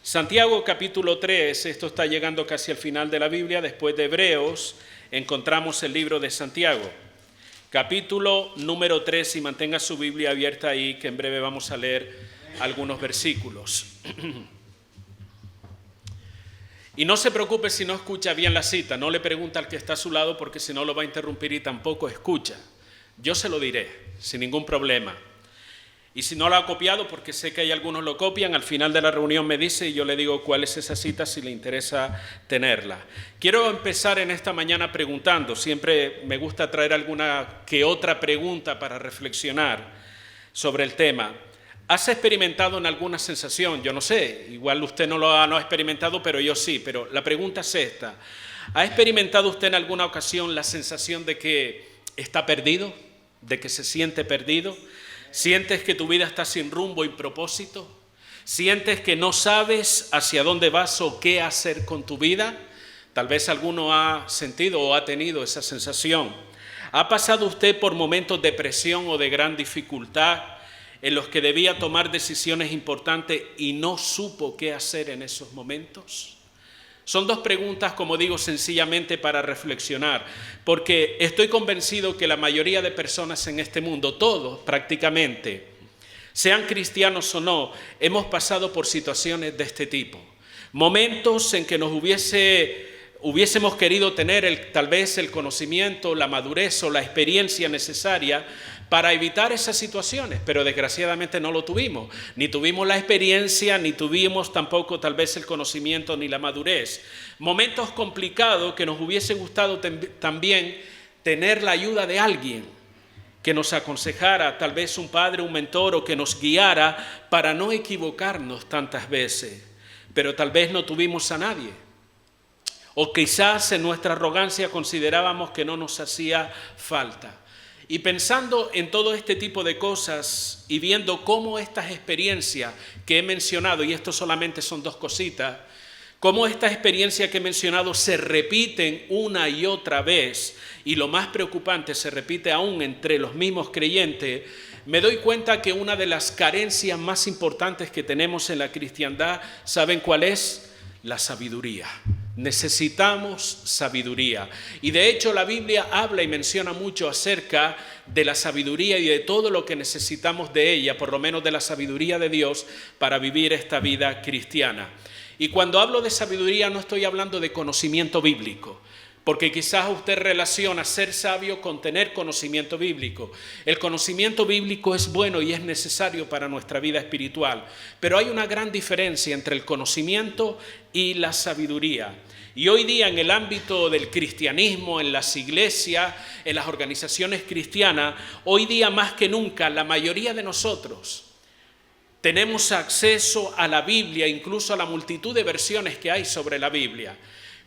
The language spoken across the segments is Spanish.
Santiago capítulo 3, esto está llegando casi al final de la Biblia, después de Hebreos encontramos el libro de Santiago. Capítulo número 3, y mantenga su Biblia abierta ahí, que en breve vamos a leer algunos versículos. Y no se preocupe si no escucha bien la cita, no le pregunta al que está a su lado porque si no lo va a interrumpir y tampoco escucha. Yo se lo diré, sin ningún problema. Y si no lo ha copiado, porque sé que hay algunos lo copian, al final de la reunión me dice y yo le digo cuál es esa cita si le interesa tenerla. Quiero empezar en esta mañana preguntando, siempre me gusta traer alguna que otra pregunta para reflexionar sobre el tema. ¿Has experimentado en alguna sensación? Yo no sé, igual usted no lo ha experimentado, pero yo sí, pero la pregunta es esta. ¿Ha experimentado usted en alguna ocasión la sensación de que está perdido? ¿De que se siente perdido? ¿Sientes que tu vida está sin rumbo y propósito? ¿Sientes que no sabes hacia dónde vas o qué hacer con tu vida? Tal vez alguno ha sentido o ha tenido esa sensación. ¿Ha pasado usted por momentos de presión o de gran dificultad en los que debía tomar decisiones importantes y no supo qué hacer en esos momentos? Son dos preguntas, como digo, sencillamente para reflexionar, porque estoy convencido que la mayoría de personas en este mundo, todos prácticamente, sean cristianos o no, hemos pasado por situaciones de este tipo. Momentos en que nos hubiésemos querido tener tal vez el conocimiento, la madurez o la experiencia necesaria para evitar esas situaciones, pero desgraciadamente no lo tuvimos. Ni tuvimos la experiencia, ni tuvimos tampoco tal vez el conocimiento ni la madurez. Momentos complicados que nos hubiese gustado también tener la ayuda de alguien que nos aconsejara, tal vez un padre, un mentor, o que nos guiara para no equivocarnos tantas veces, pero tal vez no tuvimos a nadie. O quizás en nuestra arrogancia considerábamos que no nos hacía falta. Y pensando en todo este tipo de cosas y viendo cómo estas experiencias que he mencionado, y esto solamente son dos cositas, cómo estas experiencias que he mencionado se repiten una y otra vez, y lo más preocupante, se repite aún entre los mismos creyentes, me doy cuenta que una de las carencias más importantes que tenemos en la cristiandad, ¿saben cuál es? La sabiduría. Necesitamos sabiduría. Y de hecho la Biblia habla y menciona mucho acerca de la sabiduría y de todo lo que necesitamos de ella, por lo menos de la sabiduría de Dios para vivir esta vida cristiana. Y cuando hablo de sabiduría no estoy hablando de conocimiento bíblico, porque quizás usted relaciona ser sabio con tener conocimiento bíblico. El conocimiento bíblico es bueno y es necesario para nuestra vida espiritual, pero hay una gran diferencia entre el conocimiento y la sabiduría. Y hoy día en el ámbito del cristianismo, en las iglesias, en las organizaciones cristianas, hoy día más que nunca la mayoría de nosotros tenemos acceso a la Biblia, incluso a la multitud de versiones que hay sobre la Biblia.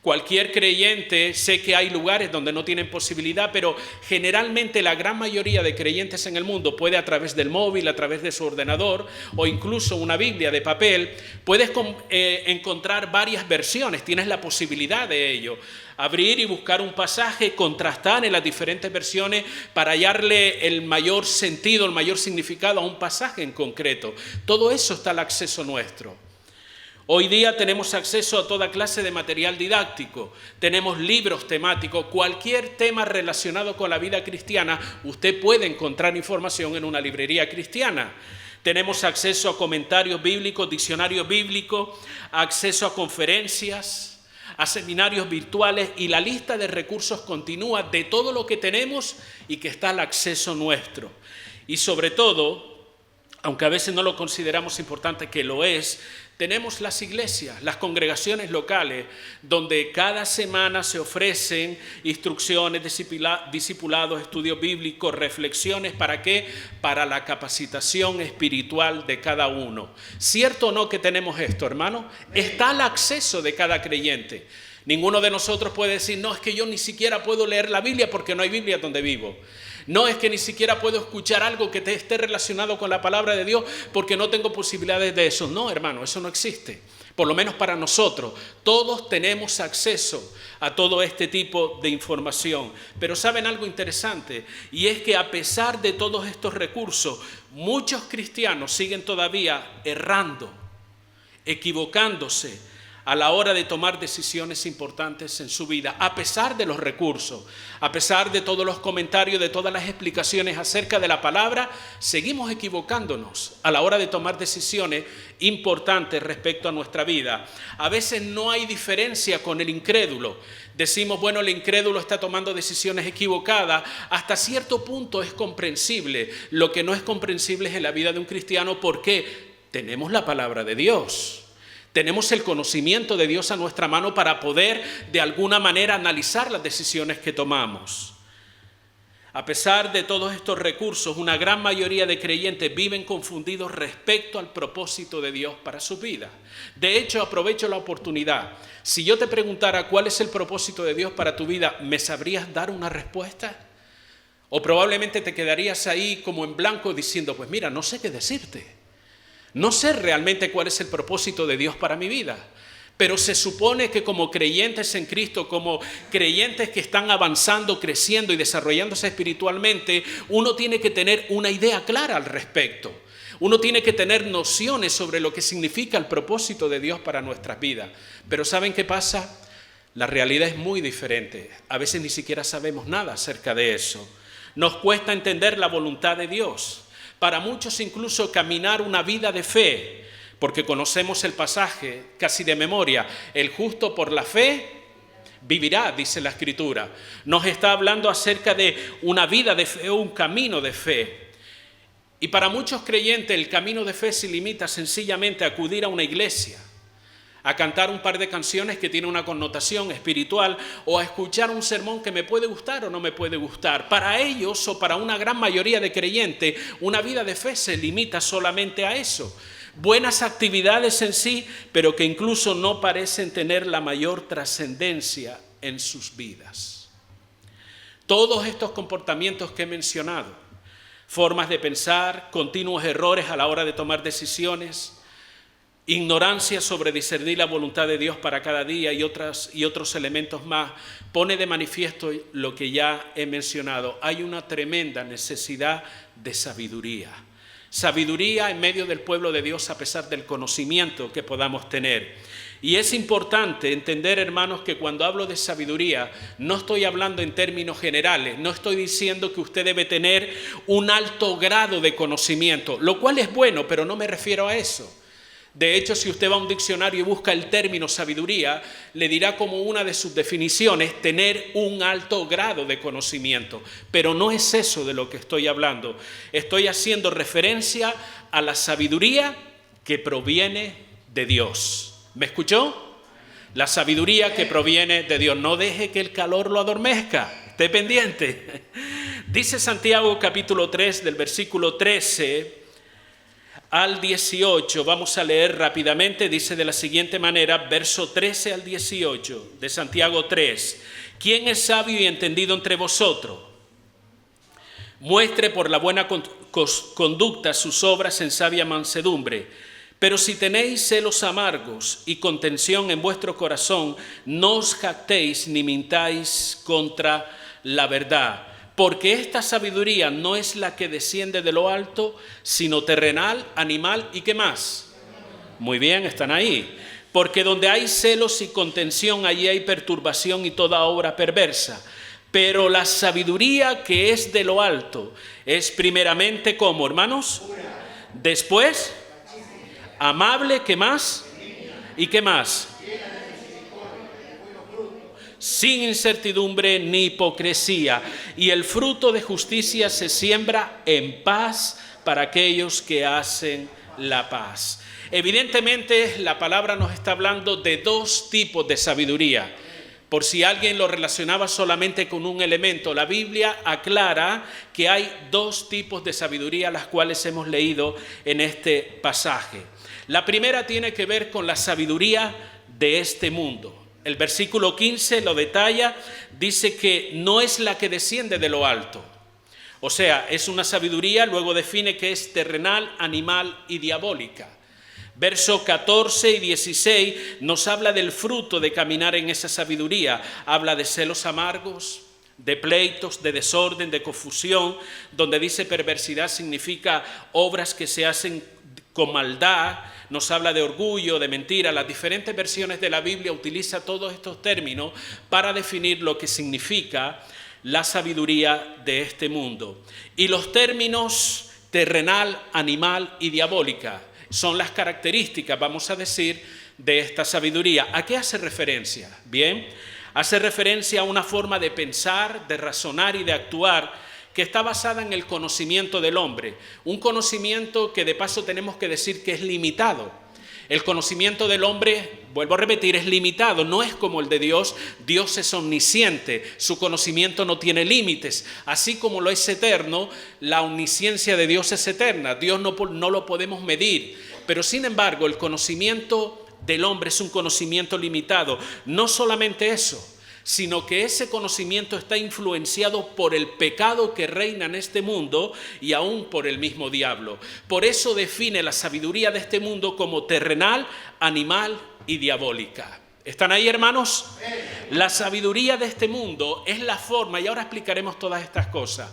Cualquier creyente, sé que hay lugares donde no tienen posibilidad, pero generalmente la gran mayoría de creyentes en el mundo puede a través del móvil, a través de su ordenador o incluso una Biblia de papel, puedes encontrar varias versiones, tienes la posibilidad de ello. Abrir y buscar un pasaje, contrastar en las diferentes versiones para hallarle el mayor sentido, el mayor significado a un pasaje en concreto. Todo eso está al acceso nuestro. Hoy día tenemos acceso a toda clase de material didáctico, tenemos libros temáticos, cualquier tema relacionado con la vida cristiana, usted puede encontrar información en una librería cristiana. Tenemos acceso a comentarios bíblicos, diccionarios bíblicos, acceso a conferencias, a seminarios virtuales, y la lista de recursos continúa de todo lo que tenemos y que está al acceso nuestro. Y sobre todo, aunque a veces no lo consideramos importante, que lo es, tenemos las iglesias, las congregaciones locales, donde cada semana se ofrecen instrucciones, discipulados, estudios bíblicos, reflexiones. ¿Para qué? Para la capacitación espiritual de cada uno. ¿Cierto o no que tenemos esto, hermano? Está al acceso de cada creyente. Ninguno de nosotros puede decir, no, es que yo ni siquiera puedo leer la Biblia porque no hay Biblia donde vivo. No, es que ni siquiera puedo escuchar algo que esté relacionado con la palabra de Dios porque no tengo posibilidades de eso. No, hermano, eso no existe. Por lo menos para nosotros. Todos tenemos acceso a todo este tipo de información. Pero ¿saben algo interesante? Y es que a pesar de todos estos recursos, muchos cristianos siguen todavía errando equivocándose a la hora de tomar decisiones importantes en su vida, a pesar de los recursos, a pesar de todos los comentarios, de todas las explicaciones acerca de la palabra, seguimos equivocándonos a la hora de tomar decisiones importantes respecto a nuestra vida. A veces no hay diferencia con el incrédulo. Decimos, bueno, el incrédulo está tomando decisiones equivocadas. Hasta cierto punto es comprensible. Lo que no es comprensible es en la vida de un cristiano, porque tenemos la palabra de Dios. Tenemos el conocimiento de Dios a nuestra mano para poder de alguna manera analizar las decisiones que tomamos. A pesar de todos estos recursos, una gran mayoría de creyentes viven confundidos respecto al propósito de Dios para su vida. De hecho, aprovecho la oportunidad. Si yo te preguntara cuál es el propósito de Dios para tu vida, ¿me sabrías dar una respuesta? O probablemente te quedarías ahí como en blanco diciendo, pues mira, no sé qué decirte. No sé realmente cuál es el propósito de Dios para mi vida, pero se supone que como creyentes en Cristo, como creyentes que están avanzando, creciendo y desarrollándose espiritualmente, uno tiene que tener una idea clara al respecto. Uno tiene que tener nociones sobre lo que significa el propósito de Dios para nuestras vidas. Pero ¿saben qué pasa? La realidad es muy diferente. A veces ni siquiera sabemos nada acerca de eso. Nos cuesta entender la voluntad de Dios. Para muchos incluso caminar una vida de fe, porque conocemos el pasaje casi de memoria, el justo por la fe vivirá, dice la Escritura. Nos está hablando acerca de una vida de fe, un camino de fe. Y para muchos creyentes el camino de fe se limita sencillamente a acudir a una iglesia, a cantar un par de canciones que tienen una connotación espiritual o a escuchar un sermón que me puede gustar o no me puede gustar. Para ellos o para una gran mayoría de creyentes, una vida de fe se limita solamente a eso. Buenas actividades en sí, pero que incluso no parecen tener la mayor trascendencia en sus vidas. Todos estos comportamientos que he mencionado, formas de pensar, continuos errores a la hora de tomar decisiones, ignorancia sobre discernir la voluntad de Dios para cada día y otros elementos más, pone de manifiesto lo que ya he mencionado. Hay una tremenda necesidad de sabiduría. Sabiduría en medio del pueblo de Dios a pesar del conocimiento que podamos tener. Y es importante entender, hermanos, que cuando hablo de sabiduría, no estoy hablando en términos generales, no estoy diciendo que usted debe tener un alto grado de conocimiento, lo cual es bueno, pero no me refiero a eso. De hecho, si usted va a un diccionario y busca el término sabiduría, le dirá como una de sus definiciones tener un alto grado de conocimiento. Pero no es eso de lo que estoy hablando. Estoy haciendo referencia a la sabiduría que proviene de Dios. ¿Me escuchó? La sabiduría que proviene de Dios. No deje que el calor lo adormezca. Esté pendiente. Dice Santiago capítulo 3 del versículo 13 al 18, vamos a leer rápidamente, dice de la siguiente manera, verso 13 al 18 de Santiago 3. ¿Quién es sabio y entendido entre vosotros? Muestre por la buena conducta sus obras en sabia mansedumbre. Pero si tenéis celos amargos y contención en vuestro corazón, no os jactéis ni mintáis contra la verdad. Porque esta sabiduría no es la que desciende de lo alto, sino terrenal, animal y ¿qué más? Muy bien, están ahí. Porque donde hay celos y contención, allí hay perturbación y toda obra perversa. Pero la sabiduría que es de lo alto es primeramente ¿cómo, hermanos? Después, amable, ¿qué más? ¿Y qué más? Sin incertidumbre ni hipocresía, y el fruto de justicia se siembra en paz para aquellos que hacen la paz. Evidentemente, la palabra nos está hablando de dos tipos de sabiduría. Por si alguien lo relacionaba solamente con un elemento, la Biblia aclara que hay dos tipos de sabiduría, las cuales hemos leído en este pasaje. La primera tiene que ver con la sabiduría de este mundo. El versículo 15 lo detalla, dice que no es la que desciende de lo alto. O sea, es una sabiduría, luego define que es terrenal, animal y diabólica. Versos 14 y 16 nos habla del fruto de caminar en esa sabiduría. Habla de celos amargos, de pleitos, de desorden, de confusión. Donde dice perversidad significa obras que se hacen con maldad. nos habla de orgullo, de mentira. Las diferentes versiones de la Biblia utilizan todos estos términos para definir lo que significa la sabiduría de este mundo. Y los términos terrenal, animal y diabólica son las características, vamos a decir, de esta sabiduría. ¿A qué hace referencia? Bien, hace referencia a una forma de pensar, de razonar y de actuar que está basada en el conocimiento del hombre. Un conocimiento que de paso tenemos que decir que es limitado. El conocimiento del hombre, vuelvo a repetir, es limitado, no es como el de Dios. Dios es omnisciente, su conocimiento no tiene límites. Así como lo es eterno, la omnisciencia de Dios es eterna. Dios no lo podemos medir. Pero sin embargo, el conocimiento del hombre es un conocimiento limitado. No solamente eso, sino que ese conocimiento está influenciado por el pecado que reina en este mundo y aún por el mismo diablo. Por eso define la sabiduría de este mundo como terrenal, animal y diabólica. ¿Están ahí, hermanos? La sabiduría de este mundo es la forma, y ahora explicaremos todas estas cosas.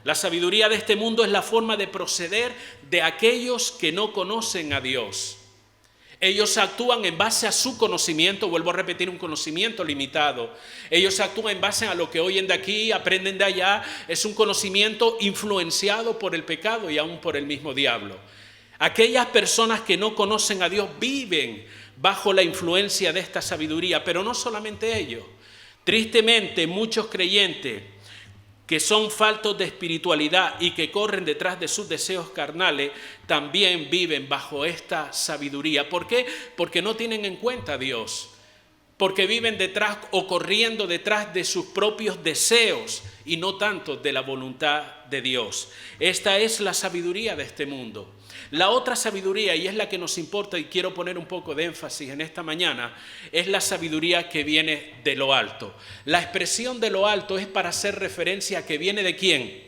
La sabiduría de este mundo es la forma de proceder de aquellos que no conocen a Dios. Ellos actúan en base a su conocimiento, vuelvo a repetir, un conocimiento limitado. Ellos actúan en base a lo que oyen de aquí, aprenden de allá. Es un conocimiento influenciado por el pecado y aún por el mismo diablo. Aquellas personas que no conocen a Dios viven bajo la influencia de esta sabiduría, pero no solamente ellos. Tristemente, muchos creyentes que son faltos de espiritualidad y que corren detrás de sus deseos carnales, también viven bajo esta sabiduría. ¿Por qué? Porque no tienen en cuenta a Dios, porque viven detrás o corriendo detrás de sus propios deseos y no tanto de la voluntad de Dios. Esta es la sabiduría de este mundo. La otra sabiduría, y es la que nos importa y quiero poner un poco de énfasis en esta mañana, es la sabiduría que viene de lo alto. La expresión de lo alto es para hacer referencia a que viene ¿de quién?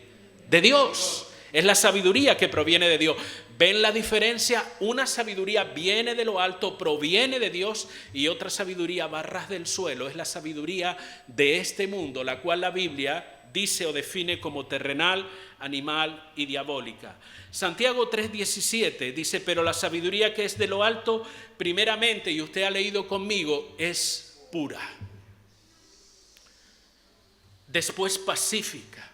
De Dios. Es la sabiduría que proviene de Dios. ¿Ven la diferencia? Una sabiduría viene de lo alto, proviene de Dios, y otra sabiduría va a ras del suelo. Es la sabiduría de este mundo, la cual la Biblia dice o define como terrenal, animal y diabólica. Santiago 3:17 dice: pero la sabiduría que es de lo alto, primeramente, y usted ha leído conmigo, es pura. Después pacífica,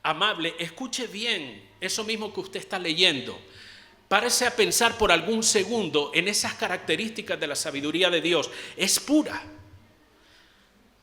amable. Escuche bien eso mismo que usted está leyendo. Párese a pensar por algún segundo en esas características de la sabiduría de Dios. Es pura,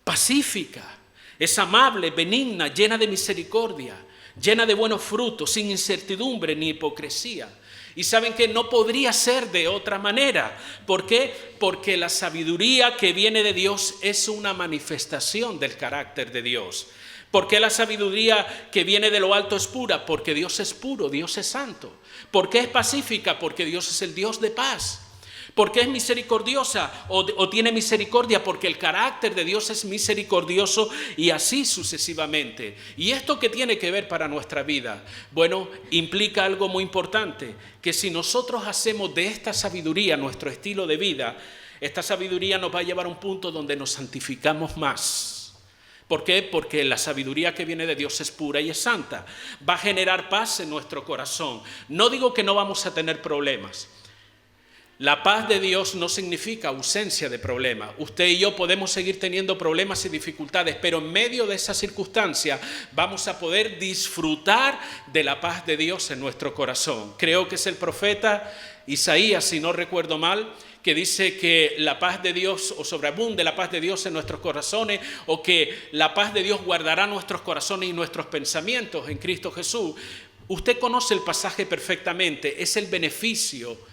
pacífica, es amable, benigna, llena de misericordia, llena de buenos frutos, sin incertidumbre ni hipocresía. Y saben que no podría ser de otra manera. ¿Por qué? Porque la sabiduría que viene de Dios es una manifestación del carácter de Dios. ¿Por qué la sabiduría que viene de lo alto es pura? Porque Dios es puro, Dios es santo. ¿Por qué es pacífica? Porque Dios es el Dios de paz. ¿Por qué es misericordiosa o tiene misericordia? Porque el carácter de Dios es misericordioso, y así sucesivamente. ¿Y esto qué tiene que ver para nuestra vida? Bueno, implica algo muy importante, que si nosotros hacemos de esta sabiduría nuestro estilo de vida, esta sabiduría nos va a llevar a un punto donde nos santificamos más. ¿Por qué? Porque la sabiduría que viene de Dios es pura y es santa. Va a generar paz en nuestro corazón. No digo que no vamos a tener problemas. La paz de Dios no significa ausencia de problemas. Usted y yo podemos seguir teniendo problemas y dificultades, pero en medio de esa circunstancia vamos a poder disfrutar de la paz de Dios en nuestro corazón. Creo que es el profeta Isaías, si no recuerdo mal, que dice que la paz de Dios, o sobreabunde la paz de Dios en nuestros corazones, o que la paz de Dios guardará nuestros corazones y nuestros pensamientos en Cristo Jesús. Usted conoce el pasaje perfectamente. Es el beneficio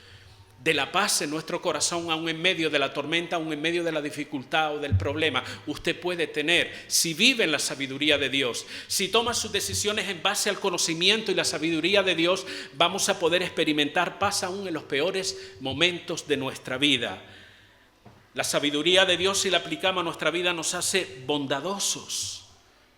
de la paz en nuestro corazón, aún en medio de la tormenta, aún en medio de la dificultad o del problema. Usted puede tener, si vive en la sabiduría de Dios, si toma sus decisiones en base al conocimiento y la sabiduría de Dios, vamos a poder experimentar paz aún en los peores momentos de nuestra vida. La sabiduría de Dios, si la aplicamos a nuestra vida, nos hace bondadosos.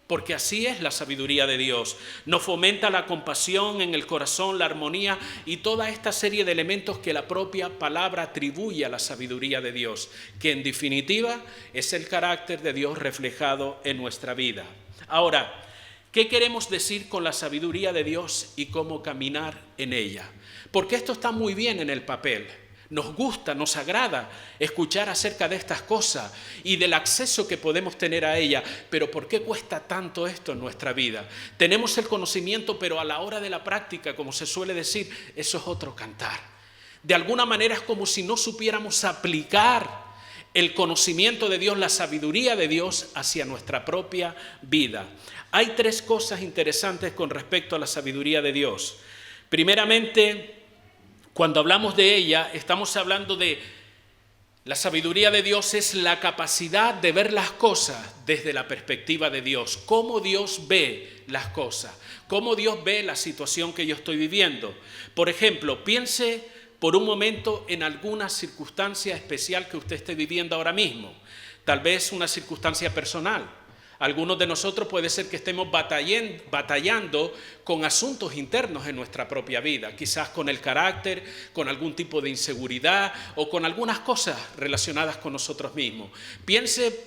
Porque así es la sabiduría de Dios. Nos fomenta la compasión en el corazón, la armonía y toda esta serie de elementos que la propia palabra atribuye a la sabiduría de Dios, que en definitiva es el carácter de Dios reflejado en nuestra vida. Ahora, ¿qué queremos decir con la sabiduría de Dios y cómo caminar en ella? Porque esto está muy bien en el papel. Nos gusta, nos agrada escuchar acerca de estas cosas y del acceso que podemos tener a ellas. Pero ¿por qué cuesta tanto esto en nuestra vida? Tenemos el conocimiento, pero a la hora de la práctica, como se suele decir, eso es otro cantar. De alguna manera es como si no supiéramos aplicar el conocimiento de Dios, la sabiduría de Dios hacia nuestra propia vida. Hay 3 cosas interesantes con respecto a la sabiduría de Dios. Primeramente, cuando hablamos de ella, estamos hablando de la sabiduría de Dios es la capacidad de ver las cosas desde la perspectiva de Dios. Cómo Dios ve las cosas, cómo Dios ve la situación que yo estoy viviendo. Por ejemplo, piense por un momento en alguna circunstancia especial que usted esté viviendo ahora mismo. Tal vez una circunstancia personal. Algunos de nosotros puede ser que estemos batallando con asuntos internos en nuestra propia vida, quizás con el carácter, con algún tipo de inseguridad o con algunas cosas relacionadas con nosotros mismos. Piense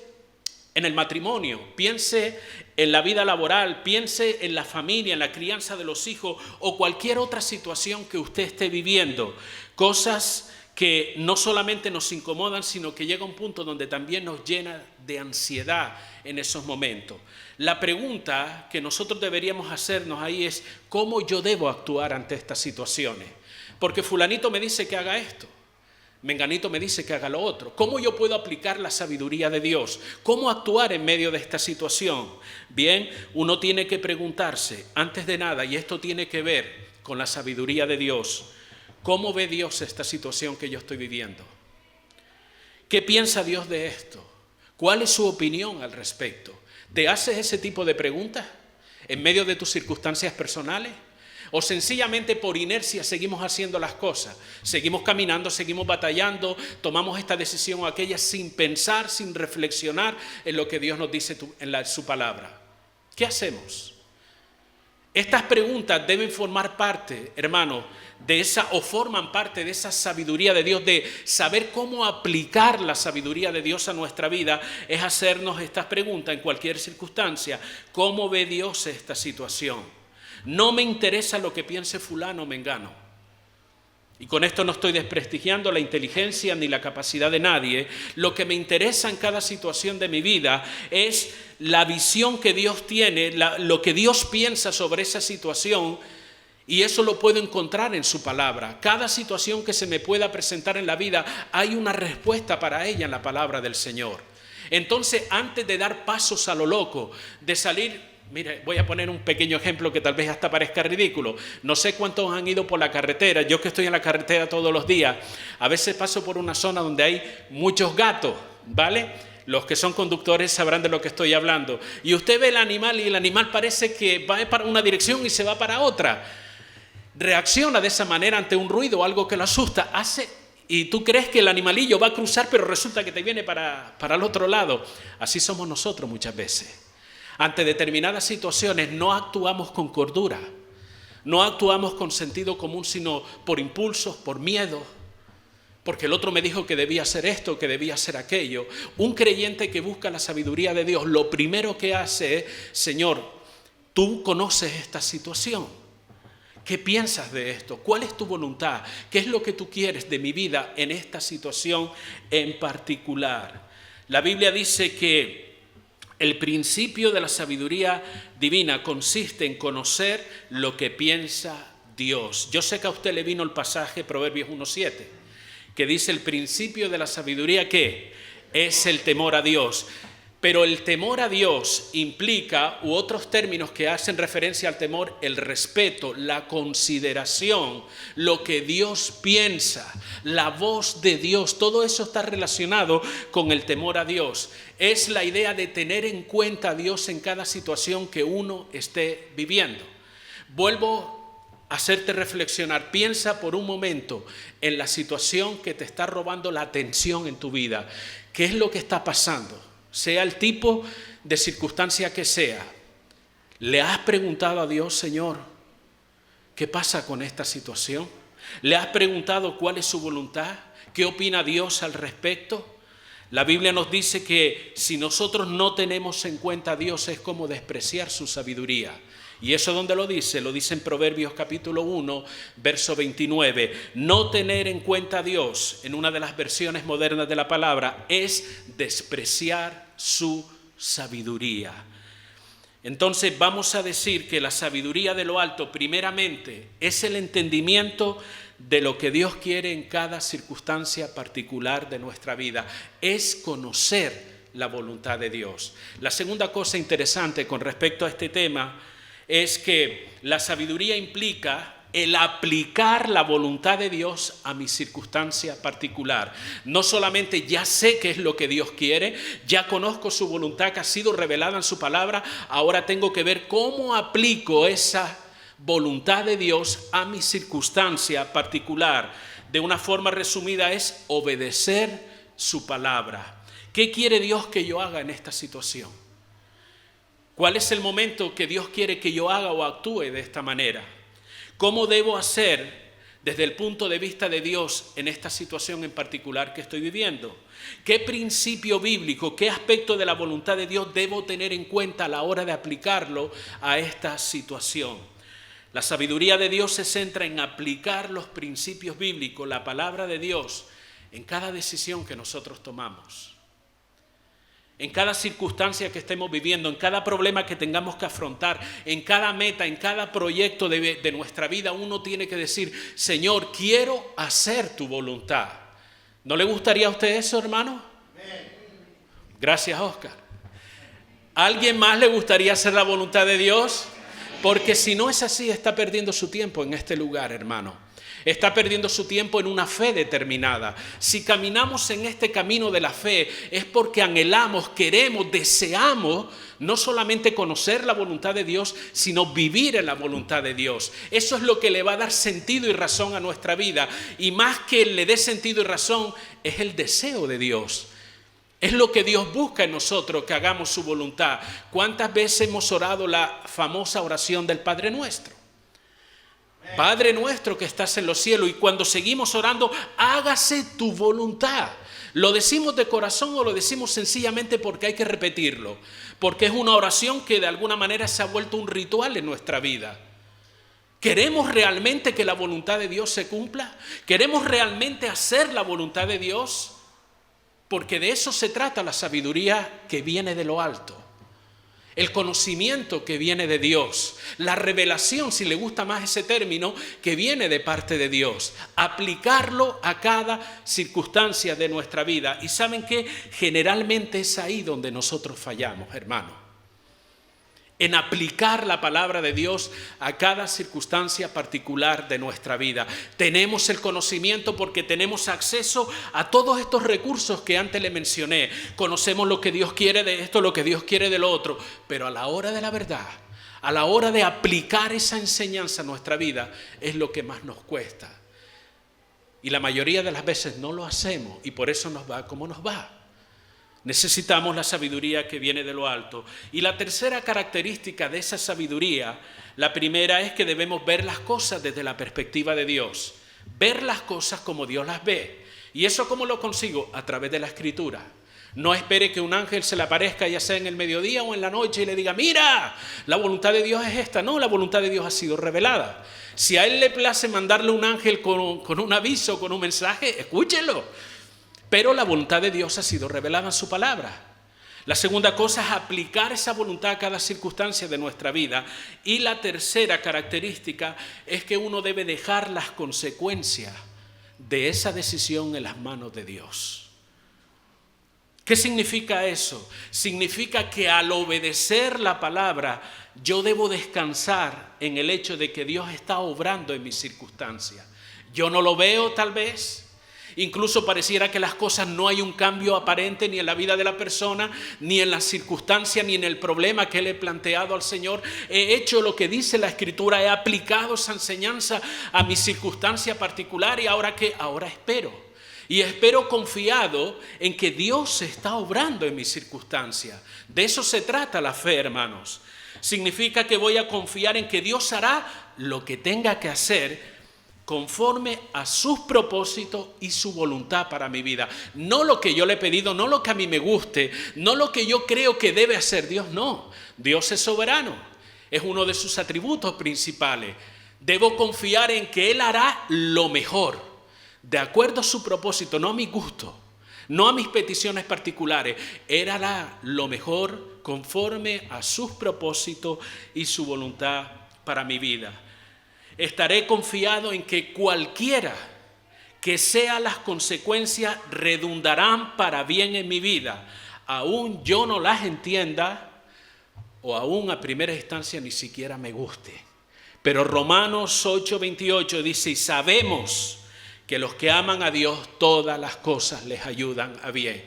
en el matrimonio, piense en la vida laboral, piense en la familia, en la crianza de los hijos o cualquier otra situación que usted esté viviendo. Cosas que no solamente nos incomodan, sino que llega un punto donde también nos llena de ansiedad en esos momentos. La pregunta que nosotros deberíamos hacernos ahí es, ¿cómo yo debo actuar ante estas situaciones? Porque fulanito me dice que haga esto, menganito me dice que haga lo otro. ¿Cómo yo puedo aplicar la sabiduría de Dios? ¿Cómo actuar en medio de esta situación? Bien, uno tiene que preguntarse, antes de nada, y esto tiene que ver con la sabiduría de Dios, ¿cómo ve Dios esta situación que yo estoy viviendo? ¿Qué piensa Dios de esto? ¿Cuál es su opinión al respecto? ¿Te haces ese tipo de preguntas en medio de tus circunstancias personales? ¿O sencillamente por inercia seguimos haciendo las cosas? Seguimos caminando, seguimos batallando, tomamos esta decisión o aquella sin pensar, sin reflexionar en lo que Dios nos dice en su palabra. ¿Qué hacemos? Estas preguntas deben formar parte, hermano, de esa o forman parte de esa sabiduría de Dios, de saber cómo aplicar la sabiduría de Dios a nuestra vida, es hacernos estas preguntas en cualquier circunstancia. ¿Cómo ve Dios esta situación? No me interesa lo que piense fulano o mengano. Y con esto no estoy desprestigiando la inteligencia ni la capacidad de nadie. Lo que me interesa en cada situación de mi vida es la visión que Dios tiene, lo que Dios piensa sobre esa situación, y eso lo puedo encontrar en su palabra. Cada situación que se me pueda presentar en la vida, hay una respuesta para ella en la palabra del Señor. Entonces, antes de dar pasos a lo loco, de salir... Mire, voy a poner un pequeño ejemplo que tal vez hasta parezca ridículo. No sé cuántos han ido por la carretera. Yo que estoy en la carretera todos los días, a veces paso por una zona donde hay muchos gatos, ¿vale? Los que son conductores sabrán de lo que estoy hablando. Y usted ve el animal y el animal parece que va para una dirección y se va para otra. Reacciona de esa manera ante un ruido o algo que lo asusta. Y tú crees que el animalillo va a cruzar, pero resulta que te viene para el otro lado. Así somos nosotros muchas veces. Ante determinadas situaciones no actuamos con cordura, no actuamos con sentido común, sino por impulsos, por miedo, porque el otro me dijo que debía hacer esto, que debía hacer aquello. Un creyente que busca la sabiduría de Dios, lo primero que hace es, Señor, tú conoces esta situación. ¿Qué piensas de esto? ¿Cuál es tu voluntad? ¿Qué es lo que tú quieres de mi vida en esta situación en particular? La Biblia dice que el principio de la sabiduría divina consiste en conocer lo que piensa Dios. Yo sé que a usted le vino el pasaje Proverbios 1:7, que dice el principio de la sabiduría, ¿qué? Es el temor a Dios. Pero el temor a Dios implica, u otros términos que hacen referencia al temor, el respeto, la consideración, lo que Dios piensa, la voz de Dios. Todo eso está relacionado con el temor a Dios. Es la idea de tener en cuenta a Dios en cada situación que uno esté viviendo. Vuelvo a hacerte reflexionar. Piensa por un momento en la situación que te está robando la atención en tu vida. ¿Qué es lo que está pasando? Sea el tipo de circunstancia que sea. ¿Le has preguntado a Dios, Señor, qué pasa con esta situación? ¿Le has preguntado cuál es su voluntad? ¿Qué opina Dios al respecto? La Biblia nos dice que si nosotros no tenemos en cuenta a Dios es como despreciar su sabiduría. ¿Y eso dónde lo dice? Lo dice en Proverbios capítulo 1, verso 29. No tener en cuenta a Dios, en una de las versiones modernas de la palabra, es despreciar su sabiduría. Entonces vamos a decir que la sabiduría de lo alto, primeramente, es el entendimiento de lo que Dios quiere en cada circunstancia particular de nuestra vida. Es conocer la voluntad de Dios. La segunda cosa interesante con respecto a este tema es que la sabiduría implica el aplicar la voluntad de Dios a mi circunstancia particular. No solamente ya sé qué es lo que Dios quiere, ya conozco su voluntad que ha sido revelada en su palabra, ahora tengo que ver cómo aplico esa voluntad de Dios a mi circunstancia particular. De una forma resumida es obedecer su palabra. ¿Qué quiere Dios que yo haga en esta situación? ¿Cuál es el momento que Dios quiere que yo haga o actúe de esta manera? ¿Cómo debo hacer desde el punto de vista de Dios en esta situación en particular que estoy viviendo? ¿Qué principio bíblico, qué aspecto de la voluntad de Dios debo tener en cuenta a la hora de aplicarlo a esta situación? La sabiduría de Dios se centra en aplicar los principios bíblicos, la palabra de Dios, en cada decisión que nosotros tomamos. En cada circunstancia que estemos viviendo, en cada problema que tengamos que afrontar, en cada meta, en cada proyecto de nuestra vida, uno tiene que decir: Señor, quiero hacer tu voluntad. ¿No le gustaría a usted eso, hermano? Gracias, Oscar. ¿A alguien más le gustaría hacer la voluntad de Dios? Porque si no es así, está perdiendo su tiempo en este lugar, hermano. Está perdiendo su tiempo en una fe determinada. Si caminamos en este camino de la fe es porque anhelamos, queremos, deseamos no solamente conocer la voluntad de Dios, sino vivir en la voluntad de Dios. Eso es lo que le va a dar sentido y razón a nuestra vida. Y más que le dé sentido y razón, es el deseo de Dios. Es lo que Dios busca en nosotros, que hagamos su voluntad. ¿Cuántas veces hemos orado la famosa oración del Padre Nuestro? Padre nuestro que estás en los cielos, y cuando seguimos orando, hágase tu voluntad. ¿Lo decimos de corazón o lo decimos sencillamente porque hay que repetirlo? Porque es una oración que de alguna manera se ha vuelto un ritual en nuestra vida. ¿Queremos realmente que la voluntad de Dios se cumpla? ¿Queremos realmente hacer la voluntad de Dios? Porque de eso se trata la sabiduría que viene de lo alto. El conocimiento que viene de Dios, la revelación, si le gusta más ese término, que viene de parte de Dios. Aplicarlo a cada circunstancia de nuestra vida. Y ¿saben qué? Generalmente es ahí donde nosotros fallamos, hermano. En aplicar la palabra de Dios a cada circunstancia particular de nuestra vida. Tenemos el conocimiento porque tenemos acceso a todos estos recursos que antes le mencioné. Conocemos lo que Dios quiere de esto, lo que Dios quiere de lo otro. Pero a la hora de la verdad, a la hora de aplicar esa enseñanza a nuestra vida, es lo que más nos cuesta. Y la mayoría de las veces no lo hacemos y por eso nos va como nos va. Necesitamos la sabiduría que viene de lo alto. Y la tercera característica de esa sabiduría, la primera es que debemos ver las cosas desde la perspectiva de Dios. Ver las cosas como Dios las ve. ¿Y eso cómo lo consigo? A través de la Escritura. No espere que un ángel se le aparezca ya sea en el mediodía o en la noche y le diga: mira, la voluntad de Dios es esta. No, la voluntad de Dios ha sido revelada. Si a Él le place mandarle un ángel con un aviso, con un mensaje, escúchelo. Pero la voluntad de Dios ha sido revelada en su palabra. La segunda cosa es aplicar esa voluntad a cada circunstancia de nuestra vida. Y la tercera característica es que uno debe dejar las consecuencias de esa decisión en las manos de Dios. ¿Qué significa eso? Significa que al obedecer la palabra, yo debo descansar en el hecho de que Dios está obrando en mis circunstancias. Yo no lo veo tal vez. Incluso pareciera que las cosas no hay un cambio aparente ni en la vida de la persona, ni en las circunstancias, ni en el problema que le he planteado al Señor. He hecho lo que dice la Escritura, he aplicado esa enseñanza a mi circunstancia particular y ahora ¿qué? Ahora espero. Y espero confiado en que Dios está obrando en mi circunstancia. De eso se trata la fe, hermanos. Significa que voy a confiar en que Dios hará lo que tenga que hacer conforme a sus propósitos y su voluntad para mi vida. No lo que yo le he pedido, no lo que a mí me guste, no lo que yo creo que debe hacer Dios, no. Dios es soberano. es uno de sus atributos principales. Debo confiar en que Él hará lo mejor, de acuerdo a su propósito, no a mi gusto, no a mis peticiones particulares. Él hará lo mejor conforme a sus propósitos y su voluntad para mi vida. Estaré confiado en que cualquiera que sean las consecuencias redundarán para bien en mi vida, aún yo no las entienda o aún a primera instancia ni siquiera me guste. Pero Romanos 8:28 dice, y sabemos que los que aman a Dios, todas las cosas les ayudan a bien.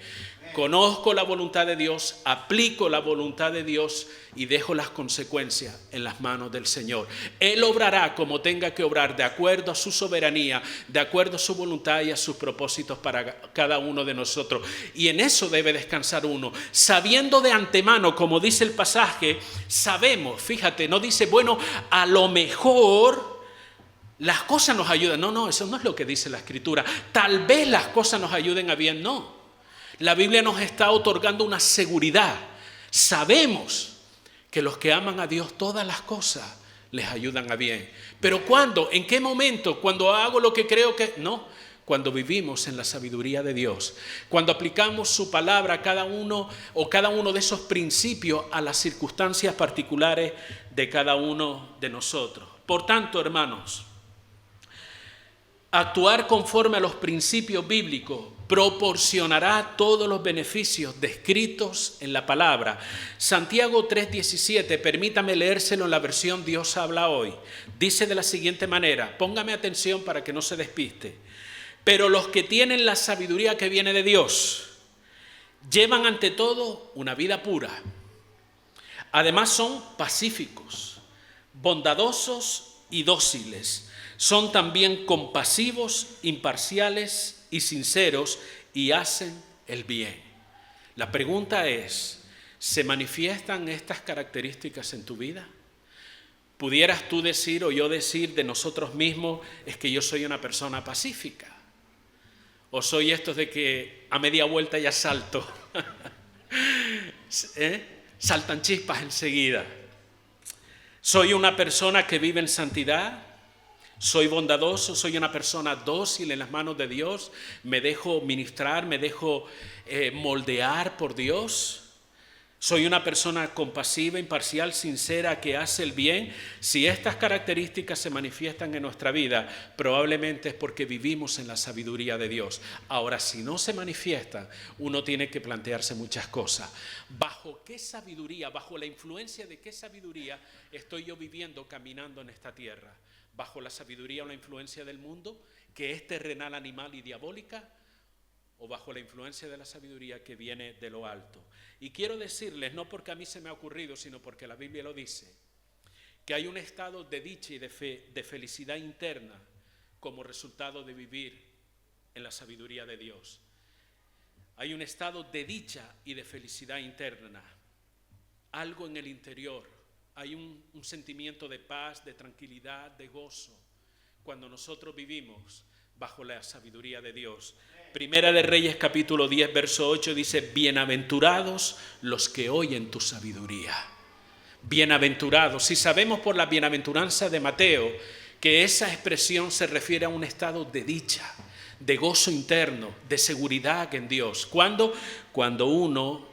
Conozco la voluntad de Dios, aplico la voluntad de Dios y dejo las consecuencias en las manos del Señor. Él obrará como tenga que obrar, de acuerdo a su soberanía, de acuerdo a su voluntad y a sus propósitos para cada uno de nosotros. Y en eso debe descansar uno, sabiendo de antemano, como dice el pasaje, sabemos, fíjate, no dice, bueno, a lo mejor las cosas nos ayudan. No, eso no es lo que dice la Escritura. Tal vez las cosas nos ayuden a bien, no. La Biblia nos está otorgando una seguridad. Sabemos que los que aman a Dios, todas las cosas les ayudan a bien. ¿Pero cuándo? ¿En qué momento? ¿Cuando hago lo que creo que...? No, cuando vivimos en la sabiduría de Dios. Cuando aplicamos su palabra a cada uno de esos principios a las circunstancias particulares de cada uno de nosotros. Por tanto, hermanos, actuar conforme a los principios bíblicos proporcionará todos los beneficios descritos en la palabra. Santiago 3:17, permítame leérselo en la versión Dios habla hoy. Dice de la siguiente manera, póngame atención para que no se despiste. Pero los que tienen la sabiduría que viene de Dios, llevan ante todo una vida pura. Además son pacíficos, bondadosos y dóciles. Son también compasivos, imparciales y sinceros y hacen el bien. La pregunta es, ¿se manifiestan estas características en tu vida? ¿Pudieras tú decir o yo decir de nosotros mismos, es que yo soy una persona pacífica? ¿O soy estos de que a media vuelta ya salto? Saltan chispas enseguida. ¿Soy una persona que vive en santidad? ¿Soy bondadoso? ¿Soy una persona dócil en las manos de Dios? ¿Me dejo ministrar? ¿Me dejo moldear por Dios? ¿Soy una persona compasiva, imparcial, sincera, que hace el bien? Si estas características se manifiestan en nuestra vida, probablemente es porque vivimos en la sabiduría de Dios. Ahora, si no se manifiesta, uno tiene que plantearse muchas cosas. ¿Bajo qué sabiduría, bajo la influencia de qué sabiduría estoy yo viviendo, caminando en esta tierra? ¿Bajo la sabiduría o la influencia del mundo, que es terrenal, animal y diabólica? ¿O bajo la influencia de la sabiduría que viene de lo alto? Y quiero decirles, no porque a mí se me ha ocurrido, sino porque la Biblia lo dice, que hay un estado de dicha y de felicidad interna como resultado de vivir en la sabiduría de Dios. Hay un estado de dicha y de felicidad interna, algo en el interior. Hay un sentimiento de paz, de tranquilidad, de gozo, cuando nosotros vivimos bajo la sabiduría de Dios. Primera de Reyes capítulo 10, verso 8 dice, bienaventurados los que oyen tu sabiduría. Bienaventurados. Si sabemos por la bienaventuranza de Mateo que esa expresión se refiere a un estado de dicha, de gozo interno, de seguridad en Dios. ¿Cuándo? Cuando uno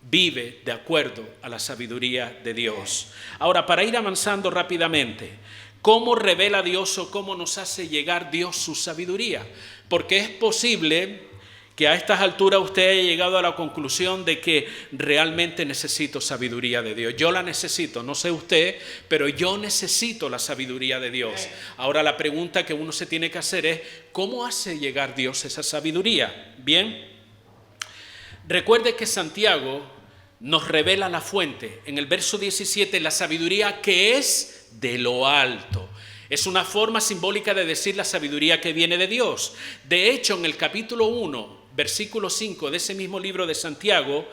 vive de acuerdo a la sabiduría de Dios. Ahora, para ir avanzando rápidamente, ¿cómo revela Dios o cómo nos hace llegar Dios su sabiduría? Porque es posible que a estas alturas usted haya llegado a la conclusión de que realmente necesito sabiduría de Dios. Yo la necesito, no sé usted, pero yo necesito la sabiduría de Dios. Ahora la pregunta que uno se tiene que hacer es, ¿cómo hace llegar Dios esa sabiduría? Bien, recuerde que Santiago nos revela la fuente. En el verso 17, la sabiduría que es de lo alto. Es una forma simbólica de decir la sabiduría que viene de Dios. De hecho, en el capítulo 1, versículo 5 de ese mismo libro de Santiago,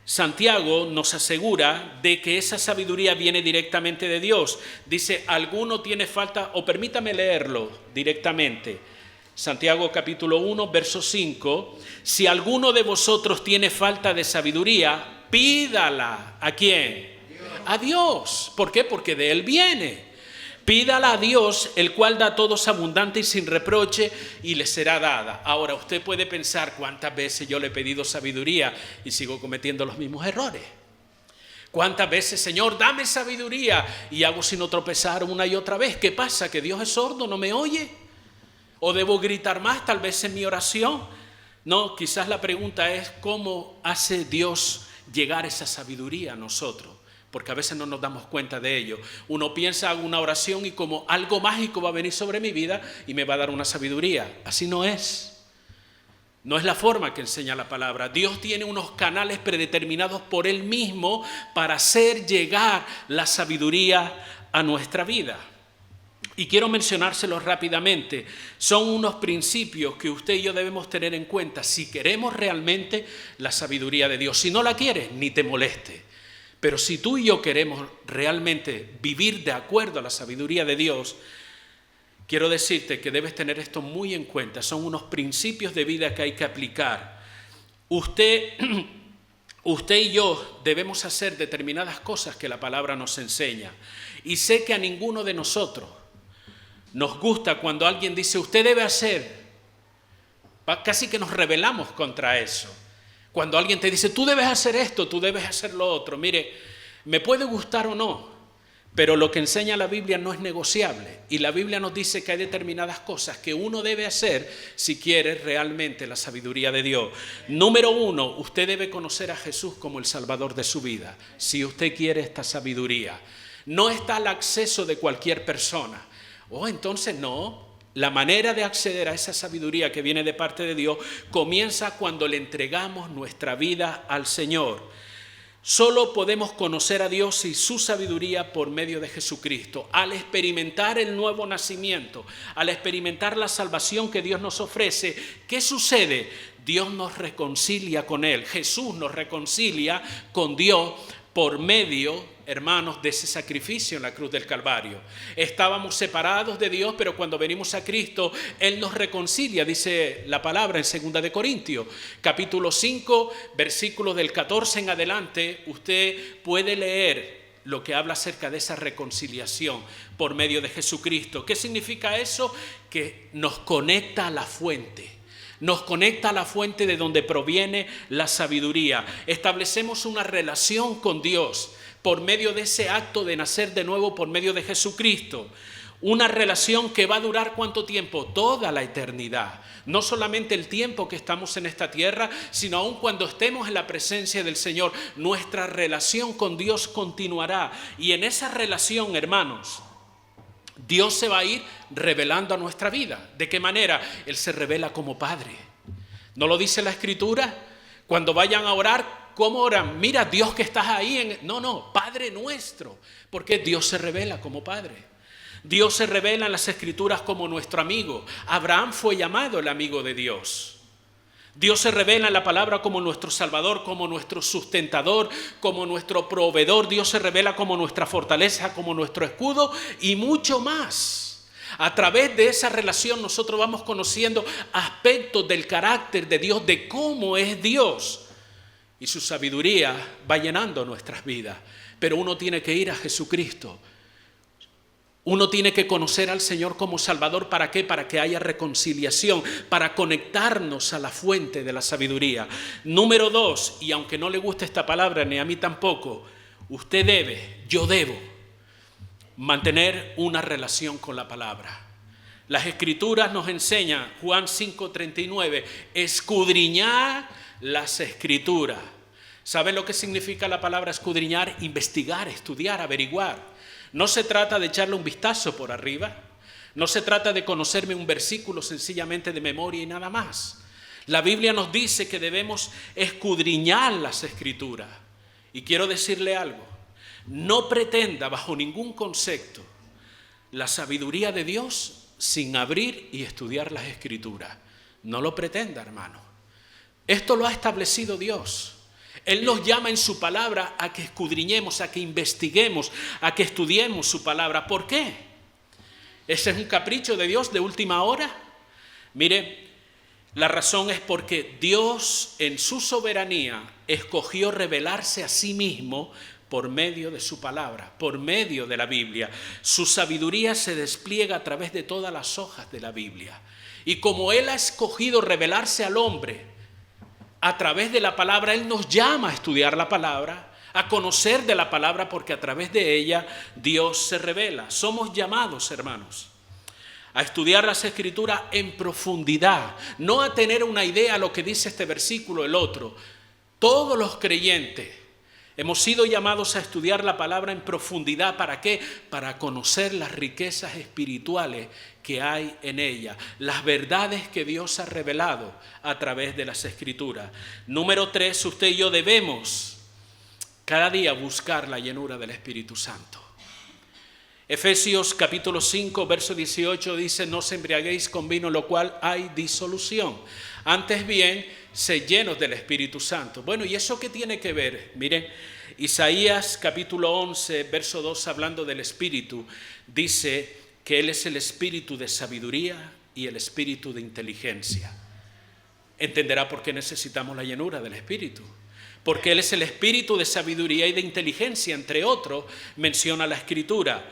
Santiago nos asegura de que esa sabiduría viene directamente de Dios. Dice, alguno tiene falta, o permítame leerlo directamente. Santiago capítulo 1, verso 5, si alguno de vosotros tiene falta de sabiduría, pídala. ¿A quién? A Dios. ¿Por qué? Porque de Él viene. Pídala a Dios, el cual da a todos abundante y sin reproche, y le será dada. Ahora, usted puede pensar cuántas veces yo le he pedido sabiduría y sigo cometiendo los mismos errores. ¿Cuántas veces, Señor, dame sabiduría? Y hago sino tropezar una y otra vez. ¿Qué pasa? ¿Que Dios es sordo, no me oye? ¿O debo gritar más tal vez en mi oración? No, quizás la pregunta es ¿cómo hace Dios llegar esa sabiduría a nosotros? Porque a veces no nos damos cuenta de ello. Uno piensa, hago una oración y como algo mágico va a venir sobre mi vida y me va a dar una sabiduría. Así no es. No es la forma que enseña la palabra. Dios tiene unos canales predeterminados por Él mismo para hacer llegar la sabiduría a nuestra vida. Y quiero mencionárselos rápidamente. Son unos principios que usted y yo debemos tener en cuenta si queremos realmente la sabiduría de Dios. Si no la quieres, ni te moleste. Pero si tú y yo queremos realmente vivir de acuerdo a la sabiduría de Dios, quiero decirte que debes tener esto muy en cuenta. Son unos principios de vida que hay que aplicar. Usted y yo debemos hacer determinadas cosas que la palabra nos enseña. Y sé que a ninguno de nosotros nos gusta cuando alguien dice, usted debe hacer. Casi que nos rebelamos contra eso. Cuando alguien te dice, tú debes hacer esto, tú debes hacer lo otro. Mire, me puede gustar o no, pero lo que enseña la Biblia no es negociable. Y la Biblia nos dice que hay determinadas cosas que uno debe hacer si quiere realmente la sabiduría de Dios. Número 1, usted debe conocer a Jesús como el Salvador de su vida, si usted quiere esta sabiduría. No está al acceso de cualquier persona. Entonces no. La manera de acceder a esa sabiduría que viene de parte de Dios comienza cuando le entregamos nuestra vida al Señor. Solo podemos conocer a Dios y su sabiduría por medio de Jesucristo. Al experimentar el nuevo nacimiento, al experimentar la salvación que Dios nos ofrece, ¿qué sucede? Dios nos reconcilia con Él. Jesús nos reconcilia con Dios por medio, hermanos, de ese sacrificio en la cruz del Calvario. Estábamos separados de Dios, pero cuando venimos a Cristo, Él nos reconcilia, dice la palabra en 2 de Corintios, capítulo 5, versículos del 14 en adelante, usted puede leer lo que habla acerca de esa reconciliación por medio de Jesucristo. ¿Qué significa eso? Que nos conecta a la fuente. Nos conecta a la fuente de donde proviene la sabiduría. Establecemos una relación con Dios por medio de ese acto de nacer de nuevo por medio de Jesucristo. Una relación que va a durar ¿cuánto tiempo? Toda la eternidad. No solamente el tiempo que estamos en esta tierra, sino aún cuando estemos en la presencia del Señor. Nuestra relación con Dios continuará. Y en esa relación, hermanos, Dios se va a ir revelando a nuestra vida. ¿De qué manera? Él se revela como Padre. ¿No lo dice la Escritura? Cuando vayan a orar, ¿cómo oran? Mira, Dios que estás ahí. No, Padre nuestro. Porque Dios se revela como Padre. Dios se revela en las Escrituras como nuestro amigo. Abraham fue llamado el amigo de Dios. Dios se revela en la palabra como nuestro Salvador, como nuestro sustentador, como nuestro proveedor. Dios se revela como nuestra fortaleza, como nuestro escudo y mucho más. A través de esa relación nosotros vamos conociendo aspectos del carácter de Dios, de cómo es Dios. Y su sabiduría va llenando nuestras vidas. Pero uno tiene que ir a Jesucristo. Uno tiene que conocer al Señor como Salvador. ¿Para qué? Para que haya reconciliación, para conectarnos a la fuente de la sabiduría. Número 2, y aunque no le guste esta palabra, ni a mí tampoco, usted debe, yo debo, mantener una relación con la palabra. Las Escrituras nos enseñan, Juan 5:39, escudriñar las Escrituras. ¿Saben lo que significa la palabra escudriñar? Investigar, estudiar, averiguar. No se trata de echarle un vistazo por arriba. No se trata de conocerme un versículo sencillamente de memoria y nada más. La Biblia nos dice que debemos escudriñar las Escrituras. Y quiero decirle algo. No pretenda bajo ningún concepto la sabiduría de Dios sin abrir y estudiar las Escrituras. No lo pretenda, hermano. Esto lo ha establecido Dios. Él nos llama en su palabra a que escudriñemos, a que investiguemos, a que estudiemos su palabra. ¿Por qué? ¿Ese es un capricho de Dios de última hora? Mire, la razón es porque Dios en su soberanía escogió revelarse a sí mismo por medio de su palabra, por medio de la Biblia. Su sabiduría se despliega a través de todas las hojas de la Biblia. Y como Él ha escogido revelarse al hombre a través de la palabra, Él nos llama a estudiar la palabra, a conocer de la palabra, porque a través de ella Dios se revela. Somos llamados, hermanos, a estudiar las Escrituras en profundidad, no a tener una idea de lo que dice este versículo, el otro. Todos los creyentes hemos sido llamados a estudiar la palabra en profundidad. ¿Para qué? Para conocer las riquezas espirituales que hay en ella, las verdades que Dios ha revelado a través de las Escrituras. Número 3, usted y yo debemos cada día buscar la llenura del Espíritu Santo. Efesios capítulo 5, verso 18 dice: no os embriaguéis con vino, lo cual hay disolución. Antes bien, sed llenos del Espíritu Santo. Bueno, ¿y eso qué tiene que ver? Miren, Isaías capítulo 11, verso 2, hablando del Espíritu, dice que Él es el Espíritu de sabiduría y el Espíritu de inteligencia. Entenderá por qué necesitamos la llenura del Espíritu. Porque Él es el Espíritu de sabiduría y de inteligencia, entre otros, menciona la Escritura.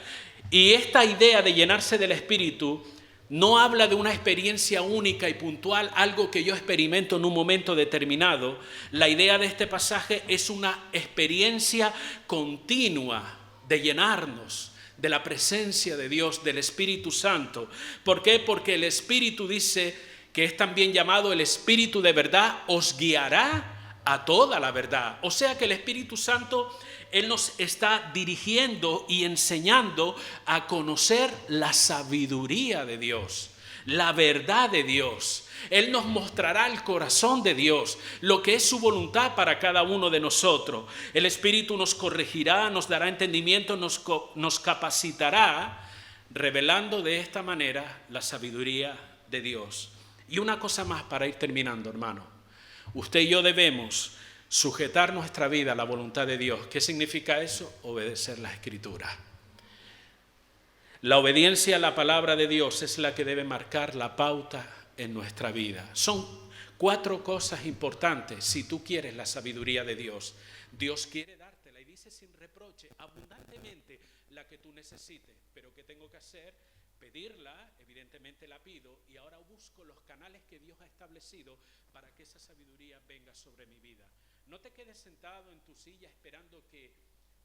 Y esta idea de llenarse del Espíritu no habla de una experiencia única y puntual, algo que yo experimento en un momento determinado. La idea de este pasaje es una experiencia continua de llenarnos de la presencia de Dios, del Espíritu Santo. ¿Por qué? Porque el Espíritu dice que es también llamado el Espíritu de verdad, os guiará a toda la verdad. O sea que el Espíritu Santo, Él nos está dirigiendo y enseñando a conocer la sabiduría de Dios, la verdad de Dios. Él nos mostrará el corazón de Dios, lo que es su voluntad para cada uno de nosotros. El Espíritu nos corregirá, nos dará entendimiento, nos capacitará, revelando de esta manera la sabiduría de Dios. Y una cosa más para ir terminando, hermano. Usted y yo debemos sujetar nuestra vida a la voluntad de Dios. ¿Qué significa eso? Obedecer la Escritura. La obediencia a la palabra de Dios es la que debe marcar la pauta en nuestra vida. Son 4 cosas importantes si tú quieres la sabiduría de Dios. Dios quiere dártela y dice sin reproche, abundantemente la que tú necesites. Pero ¿qué tengo que hacer? Pedirla, evidentemente la pido, y ahora busco los canales que Dios ha establecido para que esa sabiduría venga sobre mi vida. No te quedes sentado en tu silla esperando que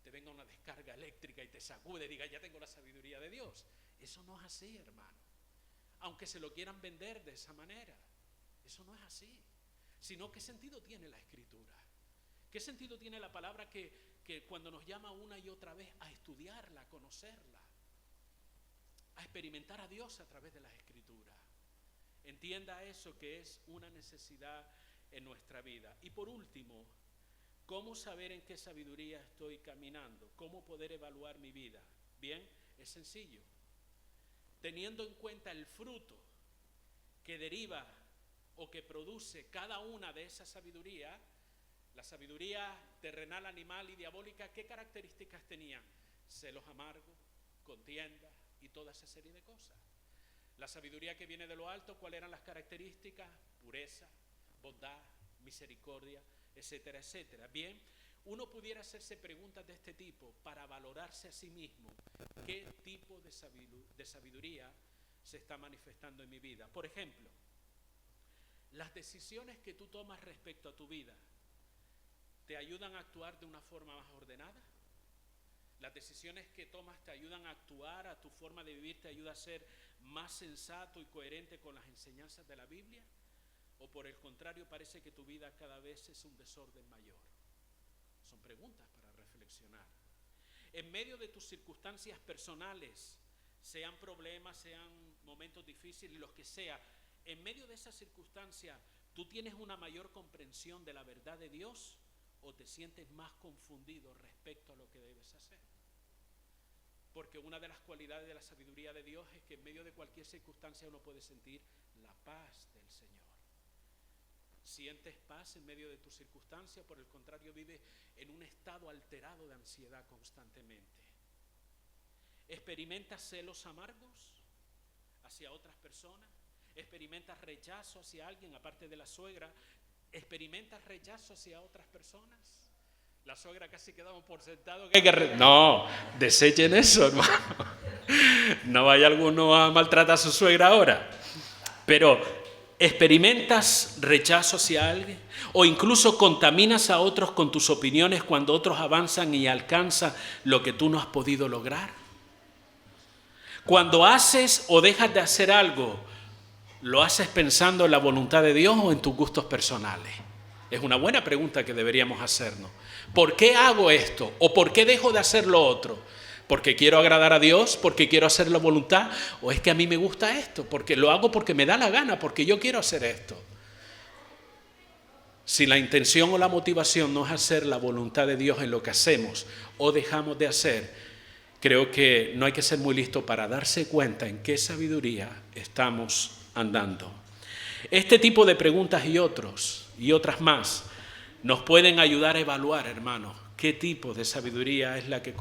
te venga una descarga eléctrica y te sacude y diga, ya tengo la sabiduría de Dios. Eso no es así, hermano. Aunque se lo quieran vender de esa manera, eso no es así. Sino, ¿qué sentido tiene la Escritura? ¿Qué sentido tiene la palabra que cuando nos llama una y otra vez a estudiarla, a conocerla, a experimentar a Dios a través de las Escrituras? Entienda eso, que es una necesidad en nuestra vida. Y por último, ¿cómo saber en qué sabiduría estoy caminando? ¿Cómo poder evaluar mi vida? Bien, es sencillo. Teniendo en cuenta el fruto que deriva o que produce cada una de esas sabidurías, la sabiduría terrenal, animal y diabólica, ¿qué características tenían? Celos amargos, contiendas y toda esa serie de cosas. La sabiduría que viene de lo alto, ¿cuáles eran las características? Pureza, bondad, misericordia, etcétera, etcétera. Bien, uno pudiera hacerse preguntas de este tipo para valorarse a sí mismo. ¿Qué tipo de sabiduría se está manifestando en mi vida? Por ejemplo, las decisiones que tú tomas respecto a tu vida, ¿te ayudan a actuar de una forma más ordenada? Las decisiones que tomas te ayudan a actuar, a tu forma de vivir te ayuda a ser más sensato y coherente con las enseñanzas de la Biblia, o por el contrario parece que tu vida cada vez es un desorden mayor. Son preguntas para reflexionar. En medio de tus circunstancias personales, sean problemas, sean momentos difíciles, los que sea, en medio de esas circunstancias, ¿tú tienes una mayor comprensión de la verdad de Dios o te sientes más confundido respecto a lo que debes hacer? Porque una de las cualidades de la sabiduría de Dios es que en medio de cualquier circunstancia uno puede sentir la paz del Señor. ¿Sientes paz en medio de tus circunstancias? Por el contrario, vives en un estado alterado de ansiedad constantemente. ¿Experimentas celos amargos hacia otras personas? ¿Experimentas rechazo hacia alguien aparte de la suegra? ¿Experimentas rechazo hacia otras personas? La suegra casi quedamos por sentado. No, desechen eso, hermano. No vaya alguno a maltratar a su suegra ahora. Pero, ¿experimentas rechazo hacia alguien? ¿O incluso contaminas a otros con tus opiniones cuando otros avanzan y alcanzan lo que tú no has podido lograr? Cuando haces o dejas de hacer algo, ¿lo haces pensando en la voluntad de Dios o en tus gustos personales? Es una buena pregunta que deberíamos hacernos. ¿Por qué hago esto? ¿O por qué dejo de hacer lo otro? ¿Porque quiero agradar a Dios? ¿Porque quiero hacer la voluntad? ¿O es que a mí me gusta esto? Porque lo hago porque me da la gana, porque yo quiero hacer esto. Si la intención o la motivación no es hacer la voluntad de Dios en lo que hacemos o dejamos de hacer, creo que no hay que ser muy listo para darse cuenta en qué sabiduría estamos andando. Este tipo de preguntas y otras más nos pueden ayudar a evaluar, hermanos, qué tipo de sabiduría es la que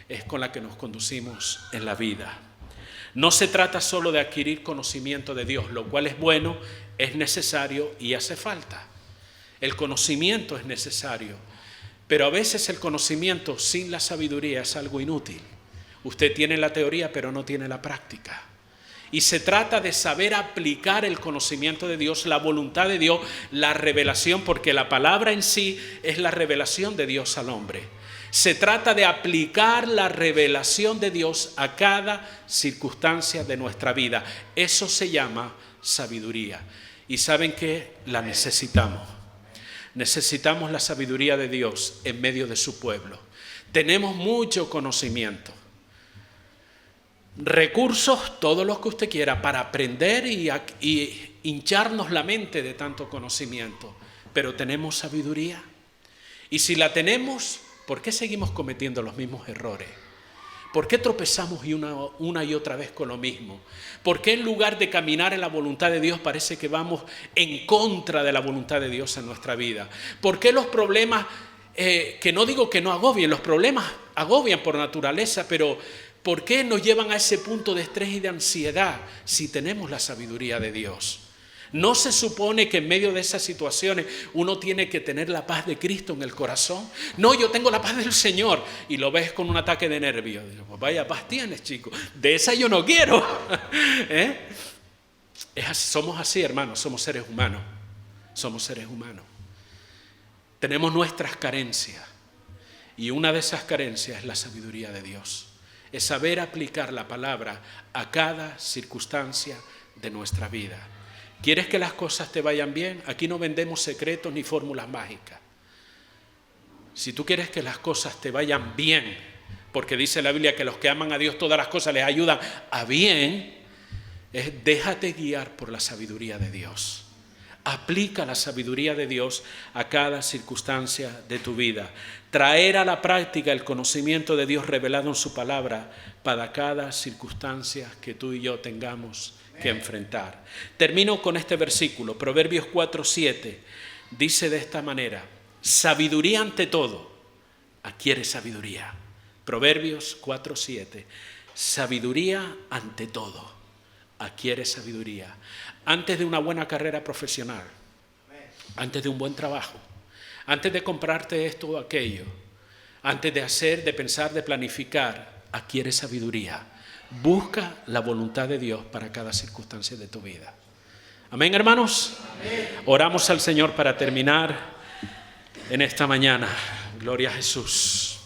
es con la que nos conducimos en la vida. No se trata solo de adquirir conocimiento de Dios, lo cual es bueno, es necesario y hace falta. El conocimiento es necesario, pero a veces el conocimiento sin la sabiduría es algo inútil. Usted tiene la teoría, pero no tiene la práctica. Y se trata de saber aplicar el conocimiento de Dios, la voluntad de Dios, la revelación, porque la palabra en sí es la revelación de Dios al hombre. Se trata de aplicar la revelación de Dios a cada circunstancia de nuestra vida. Eso se llama sabiduría. Y ¿saben qué? La necesitamos. Necesitamos la sabiduría de Dios en medio de su pueblo. Tenemos mucho conocimiento. Recursos, todos los que usted quiera, para aprender y hincharnos la mente de tanto conocimiento. Pero ¿tenemos sabiduría? Y si la tenemos, ¿por qué seguimos cometiendo los mismos errores? ¿Por qué tropezamos una y otra vez con lo mismo? ¿Por qué en lugar de caminar en la voluntad de Dios parece que vamos en contra de la voluntad de Dios en nuestra vida? ¿Por qué los problemas, que no digo que no agobien, los problemas agobian por naturaleza, pero ¿por qué nos llevan a ese punto de estrés y de ansiedad si tenemos la sabiduría de Dios? ¿No se supone que en medio de esas situaciones uno tiene que tener la paz de Cristo en el corazón? No, yo tengo la paz del Señor y lo ves con un ataque de nervios. Digo, pues vaya paz tienes, chico. De esa yo no quiero. Somos así, hermanos, somos seres humanos. Somos seres humanos. Tenemos nuestras carencias y una de esas carencias es la sabiduría de Dios. Es saber aplicar la palabra a cada circunstancia de nuestra vida. ¿Quieres que las cosas te vayan bien? Aquí no vendemos secretos ni fórmulas mágicas. Si tú quieres que las cosas te vayan bien, porque dice la Biblia que los que aman a Dios todas las cosas les ayudan a bien, déjate guiar por la sabiduría de Dios. Aplica la sabiduría de Dios a cada circunstancia de tu vida. Traer a la práctica el conocimiento de Dios revelado en su palabra para cada circunstancia que tú y yo tengamos que enfrentar. Termino con este versículo, Proverbios 4:7, dice de esta manera: sabiduría ante todo, adquiere sabiduría. Proverbios 4:7, sabiduría ante todo, adquiere sabiduría. Antes de una buena carrera profesional, antes de un buen trabajo, antes de comprarte esto o aquello, antes de hacer, de pensar, de planificar, adquiere sabiduría. Busca la voluntad de Dios para cada circunstancia de tu vida. Amén, hermanos. Amén. Oramos al Señor para terminar en esta mañana. Gloria a Jesús.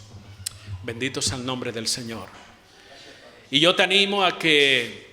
Bendito sea el nombre del Señor. Y yo te animo a que